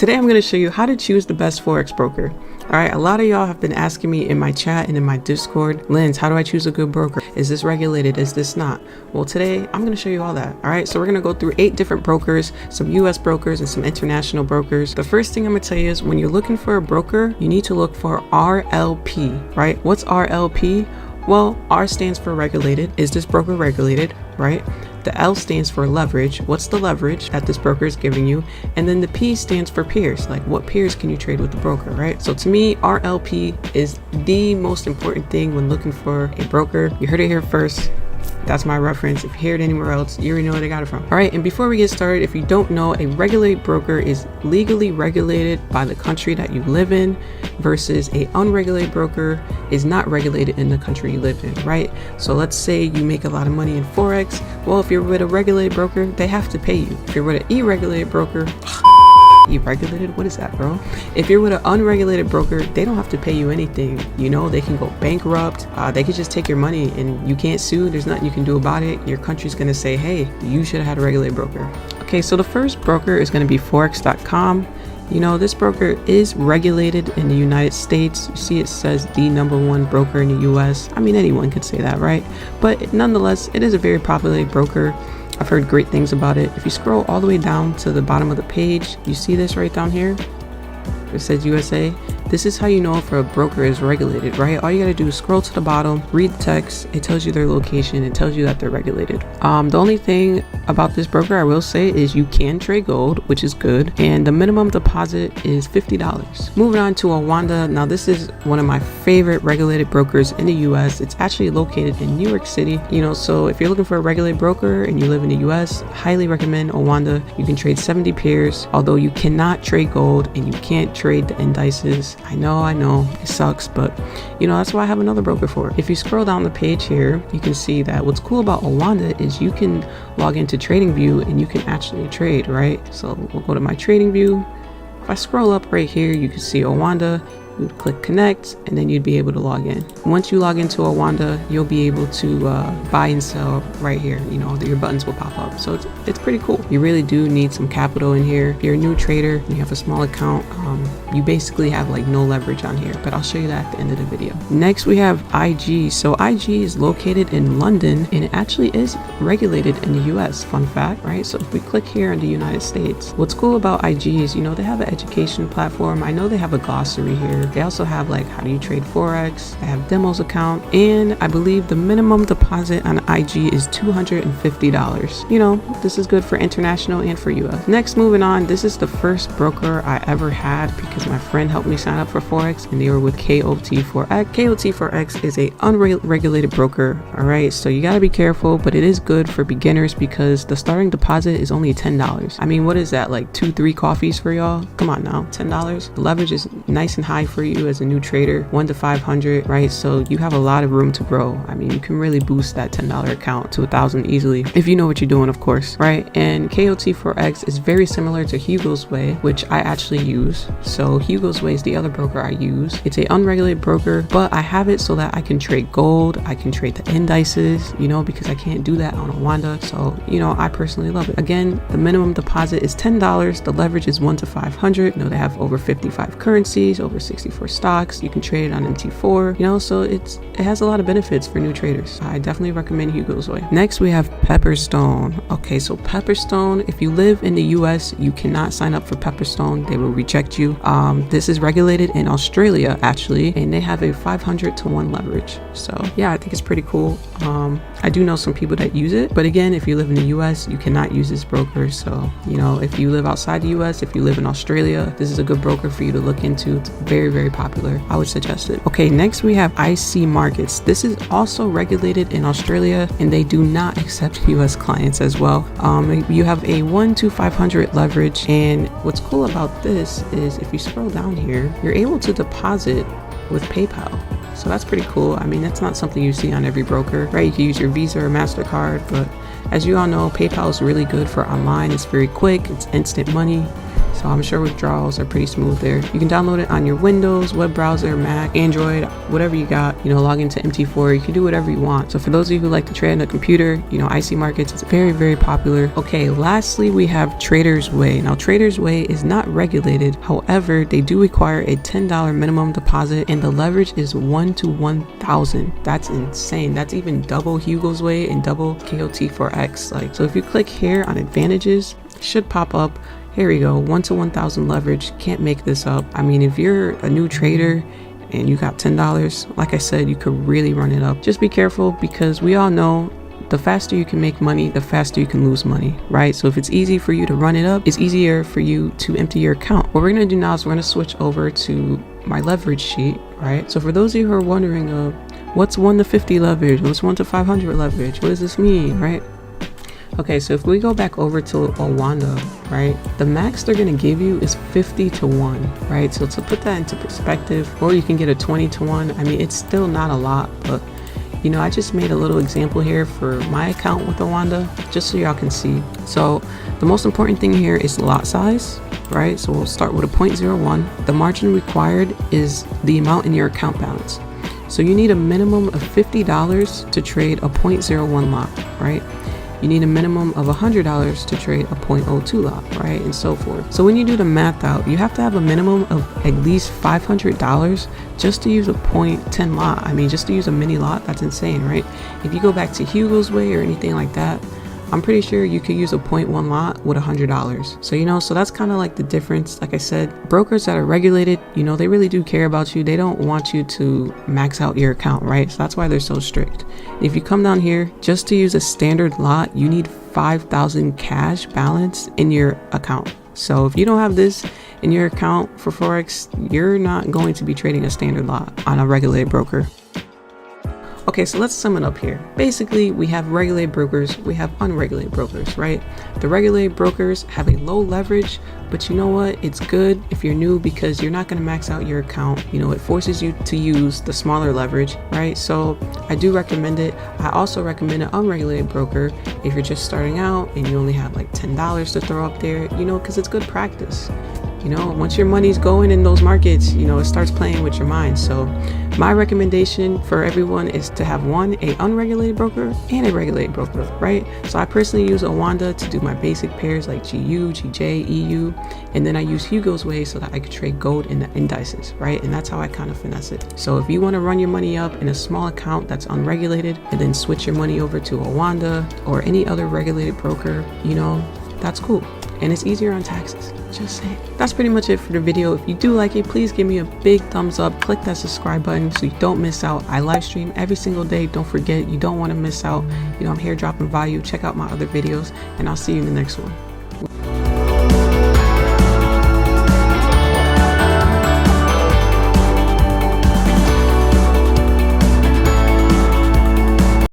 Today I'm going to show you how to choose the best Forex broker. Alright, a lot of y'all have been asking me in my chat and in my Discord, Linz, how do I choose a good broker? Is this regulated? Is this not? Well, today I'm going to show you all that. Alright, so we're going to go through 8 different brokers, some US brokers and some international brokers. The first thing I'm going to tell you is when you're looking for a broker, you need to look for RLP, right? What's RLP? Well, R stands for regulated. Is this broker regulated, right? The L stands for leverage. What's the leverage that this broker is giving you? And then the P stands for peers. Like, what peers can you trade with the broker, right? So to me, RLP is the most important thing when looking for a broker. You heard it here first. That's my reference. If you hear it anywhere else, you already know where they got it from. All right, and before we get started, if you don't know, a regulated broker is legally regulated by the country that you live in versus a unregulated broker is not regulated in the country you live in, right? So let's say you make a lot of money in Forex. Well, if you're with a regulated broker, they have to pay you. If you're with an irregulated broker, regulated, what is that, bro? If you're with an unregulated broker, they don't have to pay you anything. You know, they can go bankrupt. They could just take your money and you can't sue. There's nothing you can do about it. Your country's gonna say, hey, you should have had a regulated broker. Okay, so the first broker is gonna be Forex.com. You know, this broker is regulated in the United States. You see it says the #1 broker in the US. I mean, anyone could say that, right? But nonetheless, it is a very popular broker. I've heard great things about it. If you scroll all the way down to the bottom of the page, you see this right down here? It says USA. This is how you know if a broker is regulated, right? All you gotta do is scroll to the bottom, read the text. It tells you their location. It tells you that they're regulated. The only thing about this broker I will say is you can trade gold, which is good. And the minimum deposit is $50. Moving on to Awanda. Now this is one of my favorite regulated brokers in the US. It's actually located in New York City. You know, so if you're looking for a regulated broker and you live in the US, highly recommend Awanda. You can trade 70 pairs, although you cannot trade gold and you can't trade the indices. I know, it sucks, but you know, that's why I have another broker for it. If you scroll down the page here, you can see that what's cool about Awanda is you can log into TradingView and you can actually trade, right? So we'll go to my TradingView. If I scroll up right here, you can see Awanda. You would click connect and then you'd be able to log in. Once you log into Awanda, you'll be able to buy and sell right here. You know, your buttons will pop up. So it's pretty cool. You really do need some capital in here. If you're a new trader and you have a small account, you basically have like no leverage on here, but I'll show you that at the end of the video. Next we have IG. So IG is located in London and it actually is regulated in the US. Fun fact, right? So if we click here in the United States, what's cool about IG is, you know, they have an education platform. I know they have a glossary here. They also have like how do you trade Forex. They have demos account, and I believe the minimum deposit on IG is $250. You know, this is good for international and for US. Next, moving on, this is the first broker I ever had because my friend helped me sign up for Forex and they were with KOT Forex. KOT Forex is a unregulated broker. All right, so you got to be careful, but it is good for beginners because the starting deposit is only $10. I mean, what is that, like 2-3 coffees for y'all? Come on now, $10. The leverage is nice and high for you as a new trader, 1 to 500, right? So you have a lot of room to grow. I mean, you can really boost that $10 account to 1,000 easily if you know what you're doing, of course, right? And KOT Forex is very similar to Hugo's Way, which I actually use. So Hugo's Way is the other broker I use. It's a unregulated broker, but I have it so that I can trade gold, I can trade the indices, you know, because I can't do that on Awanda. So, you know, I personally love it. Again, the minimum deposit is $10. The leverage is 1 to 500. You know, they have over 55 currencies, over 64 stocks. You can trade it on MT4, you know, so it has a lot of benefits for new traders. I definitely recommend Hugo's Way. Next, we have Pepperstone. Okay, so Pepperstone, if you live in the US, you cannot sign up for Pepperstone. They will reject you. This is regulated in Australia, actually, and they have a 500 to 1 leverage. So yeah, I think it's pretty cool. I do know some people that use it, but again, if you live in the US, you cannot use this broker. So, you know, if you live outside the US, if you live in Australia, this is a good broker for you to look into. It's very, very popular. I would suggest it. Okay, next we have IC Markets. This is also regulated in Australia and they do not accept US clients as well. You have a 1 to 500 leverage, and what's cool about this is if you scroll down here, you're able to deposit with PayPal. So that's pretty cool. I mean, that's not something you see on every broker, right? You can use your Visa or MasterCard, but As you all know, PayPal is really good for online. It's very quick, it's instant money. So I'm sure withdrawals are pretty smooth there. You can download it on your Windows, web browser, Mac, Android, whatever you got, log into MT4. You can do whatever you want. So for those of you who like to trade on a computer, IC markets, it's very, very popular. Okay, lastly, we have Trader's Way. Now, Trader's Way is not regulated. However, they do require a $10 minimum deposit and the leverage is 1 to 1,000. That's insane. That's even double Hugo's Way and double KOT Forex. So if you click here on advantages, it should pop up. Here we go, 1 to 1,000 leverage. Can't make this up. I mean, if you're a new trader and you got $10, like I said, you could really run it up. Just be careful because we all know the faster you can make money, the faster you can lose money, right? So if it's easy for you to run it up, it's easier for you to empty your account. What we're gonna do now is we're gonna switch over to my leverage sheet, right? So for those of you who are wondering, what's 1 to 50 leverage? What's 1 to 500 leverage? What does this mean, right? Okay, so if we go back over to Owanda, right, the max they're going to give you is 50 to 1, right? So to put that into perspective, or you can get a 20 to 1. I mean, it's still not a lot, but I just made a little example here for my account with Owanda, just so y'all can see. So the most important thing here is lot size, right? So we'll start with a 0.01. The margin required is the amount in your account balance. So you need a minimum of $50 to trade a 0.01 lot, right? You need a minimum of $100 to trade a 0.02 lot, right? And so forth. So when you do the math out, you have to have a minimum of at least $500 just to use a 0.10 lot. I mean, just to use a mini lot, that's insane, right? If you go back to Hugo's Way or anything like that, I'm pretty sure you could use a 0.1 lot with $100. So, so that's kind of like the difference. Like I said, brokers that are regulated, they really do care about you. They don't want you to max out your account, right? So that's why they're so strict. If you come down here, just to use a standard lot, you need 5,000 cash balance in your account. So if you don't have this in your account for Forex, you're not going to be trading a standard lot on a regulated broker. Okay, so let's sum it up here. Basically, we have regulated brokers, we have unregulated brokers, right? The regulated brokers have a low leverage, but you know what? It's good if you're new because you're not going to max out your account. It forces you to use the smaller leverage, right? So I do recommend it. I also recommend an unregulated broker if you're just starting out and you only have like $10 to throw up there, because it's good practice. Once your money's going in those markets, it starts playing with your mind. So my recommendation for everyone is to have an unregulated broker and a regulated broker, right? So I personally use Owanda to do my basic pairs like GU, GJ, EU, and then I use Hugo's Way so that I could trade gold in the indices, right? And that's how I kind of finesse it. So if you want to run your money up in a small account that's unregulated and then switch your money over to Owanda or any other regulated broker, that's cool. And it's easier on taxes, just saying. That's pretty much it for the video. If you do like it, please give me a big thumbs up. Click that subscribe button so you don't miss out. I live stream every single day. Don't forget, you don't want to miss out. I'm here dropping value. Check out my other videos and I'll see you in the next one.